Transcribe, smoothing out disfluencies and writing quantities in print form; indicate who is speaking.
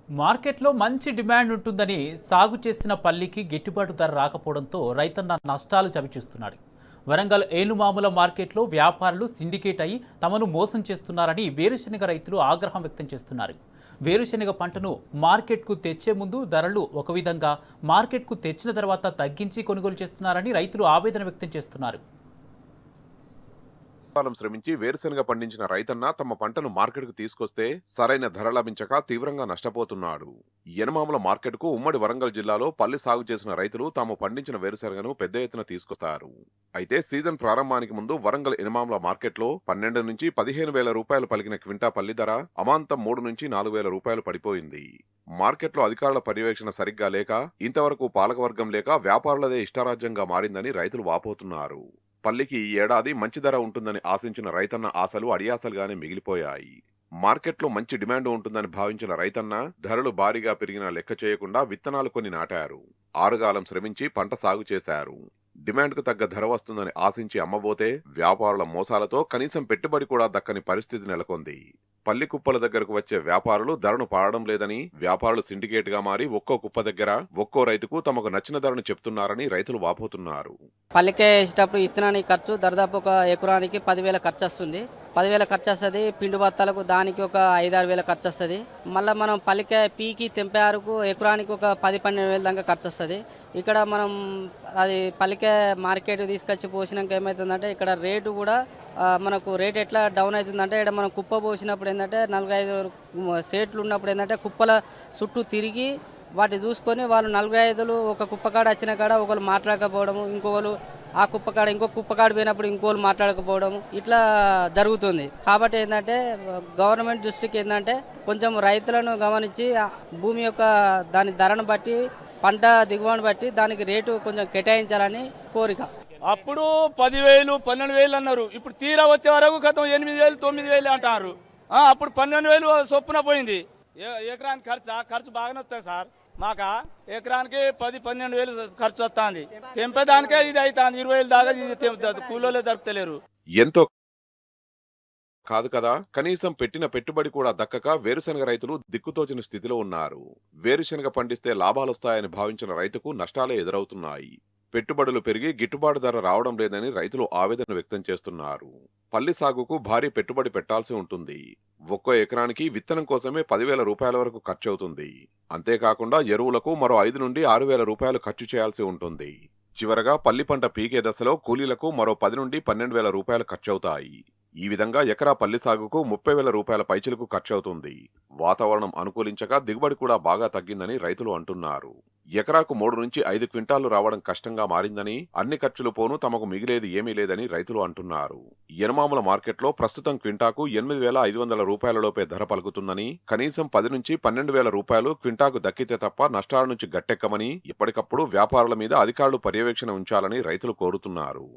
Speaker 1: మార్కెట్లో మంచి డిమాండ్ ఉంటుందని సాగు చేసిన పల్లికి గిట్టుబాటు ధర రాకపోవడంతో రైతన్న నష్టాలు చవిచూస్తున్నాడు. వరంగల్ ఏనుమాముల మార్కెట్లో వ్యాపారులు సిండికేట్ అయి తమను మోసం చేస్తున్నారని వేరుశెనగ రైతులు ఆగ్రహం వ్యక్తం చేస్తున్నారు. వేరుశెనగ పంటను మార్కెట్కు తెచ్చే ముందు ధరలు ఒక విధంగా, మార్కెట్కు తెచ్చిన తర్వాత తగ్గించి కొనుగోలు చేస్తున్నారని రైతులు ఆవేదన వ్యక్తం చేస్తున్నారు.
Speaker 2: కాలం శ్రమించి వేరుశెనగ పండించిన రైతన్న తమ పంటను మార్కెట్కు తీసుకొస్తే సరైన ధర లభించక తీవ్రంగా నష్టపోతున్నాడు. యనమాముల మార్కెట్కు ఉమ్మడి వరంగల్ జిల్లాలో పల్లి సాగు చేసిన రైతులు తాము పండించిన వేరుశెనగను పెద్ద ఎత్తున తీసుకొస్తారు. అయితే సీజన్ ప్రారంభానికి ముందు వరంగల్ యనమాముల మార్కెట్లో 12 నుంచి 15,000 రూపాయలు పలికిన క్వింటా పల్లి ధర అమాంతం 3 నుంచి 4,000 రూపాయలు పడిపోయింది. మార్కెట్లో అధికారుల పర్యవేక్షణ సరిగ్గా లేక, ఇంతవరకు పాలకవర్గం లేక వ్యాపారులదే ఇష్టారాజ్యంగా మారిందని రైతులు వాపోతున్నారు. పల్లికి ఈ ఏడాది మంచి ధర ఉంటుందని ఆశించిన రైతన్న ఆశలు అడియాసలుగానే మిగిలిపోయాయి. మార్కెట్లో మంచి డిమాండ్ ఉంటుందని భావించిన రైతన్న ధరలు భారీగా పెరిగినా లెక్క చేయకుండా విత్తనాలు కొన్ని నాటారు. ఆరుగాలం శ్రమించి పంట సాగు చేశారు. డిమాండ్కు తగ్గ ధర వస్తుందని ఆశించి అమ్మబోతే వ్యాపారుల మోసాలతో కనీసం పెట్టుబడి కూడా దక్కని పరిస్థితి నెలకొంది. పల్లి కుప్పల దగ్గరకు వచ్చే వ్యాపారులు ధరను పాడడం లేదని, వ్యాపారులు సిండికేట్ గా మారి ఒక్కో కుప్ప దగ్గర ఒక్కో రైతుకు తమకు నచ్చిన ధరను చెప్తున్నారని రైతులు వాపోతున్నారు.
Speaker 3: పల్లికే వేసేటప్పుడు ఇత్తనానికి ఖర్చు దాదాపు ఒక ఎకరానికి 10,000 ఖర్చు వస్తుంది. 10,000 ఖర్చు వస్తుంది. పిండి బత్తాలకు దానికి ఒక 5-6 వేల ఖర్చు వస్తుంది. మళ్ళీ మనం పల్లికే పీకి తెంపే వరకు ఎకరానికి ఒక 10-12 వేల దాకా ఖర్చు వస్తుంది. ఇక్కడ మనం అది పల్లికే మార్కెట్ తీసుకొచ్చి పోసినాక ఏమవుతుందంటే ఇక్కడ రేటు కూడా మనకు రేట్ ఎట్లా డౌన్ అవుతుందంటే ఇక్కడ మనం కుప్ప పోసినప్పుడు ఏంటంటే 45 సేట్లు ఉన్నప్పుడు ఏంటంటే కుప్పల చుట్టూ తిరిగి వాటి చూసుకొని వాళ్ళు 45 ఒక కుప్పకాడ వచ్చిన కాడ ఒకరు మాట్లాడకపోవడము, ఇంకొకరు ఆ కుప్పకాడ ఇంకొక కుప్పకాడ పోయినప్పుడు ఇంకోళ్ళు మాట్లాడకపోవడము ఇట్లా జరుగుతుంది. కాబట్టి ఏంటంటే గవర్నమెంట్ దృష్టికి ఏంటంటే కొంచెం రైతులను గమనించి భూమి యొక్క దాని ధరను బట్టి, పంట దిగుబడిని బట్టి దానికి రేటు కొంచెం కేటాయించాలని కోరిక.
Speaker 4: అప్పుడు 10,000 12,000 అన్నారు. ఇప్పుడు తీరా వచ్చే వరకు గతం 8,000 9,000 అంటారు. అప్పుడు 12,000 చొప్పున పోయింది. ఎకరానికి ఖర్చు బాగానే వస్తుంది సార్. మాక ఎకరానికి 10-12,000 ఖర్చు వస్తుంది. తెంపేదానికే ఇది అవుతుంది. 20,000 దాకా కూలీలే దొరుకుతలేరు.
Speaker 2: ఎంతో కాదు కదా, కనీసం పెట్టిన పెట్టుబడి కూడా దక్కక వేరుశెనగ రైతులు దిక్కుతోచిన స్థితిలో ఉన్నారు. వేరుశెనగ పండిస్తే లాభాలొస్తాయని భావించిన రైతుకు నష్టాలే ఎదురవుతున్నాయి. పెట్టుబడులు పెరిగి గిట్టుబాటు ధర రావడం లేదని రైతులు ఆవేదన వ్యక్తం చేస్తున్నారు. పల్లి సాగుకు భారీ పెట్టుబడి పెట్టాల్సి ఉంటుంది. ఒక్కో ఎకరానికి విత్తనం కోసమే 10,000 రూపాయల వరకు ఖర్చవుతుంది. అంతేకాకుండా ఎరువులకు మరో 5 నుండి 6,000 రూపాయలు ఖర్చు చేయాల్సి ఉంటుంది. చివరగా పల్లి పంట పీకే దశలో కూలీలకు మరో 10 నుండి 12,000 రూపాయలు ఖర్చవుతాయి. ఈ విధంగా ఎకరా పల్లి సాగుకు 30,000 రూపాయల పైచిలకు ఖర్చవుతుంది. వాతావరణం అనుకూలించక దిగుబడి కూడా బాగా తగ్గిందని రైతులు అంటున్నారు. ఎకరాకు 3 నుంచి 5 క్వింటాలు రావడం కష్టంగా మారిందని, అన్ని ఖర్చులు పోను తమకు మిగిలేది ఏమీ లేదని రైతులు అంటున్నారు. యనమాముల మార్కెట్లో ప్రస్తుతం క్వింటాకు 8,500 రూపాయలలోపే ధర పలుకుతుందని, కనీసం 10 నుంచి 12,000 రూపాయలు క్వింటాకు దక్కితే తప్ప నష్టాల నుంచి గట్టెక్కమని ఎప్పటికప్పుడు వ్యాపారుల మీద అధికారులు పర్యవేక్షణ ఉంచాలని రైతులు కోరుతున్నారు.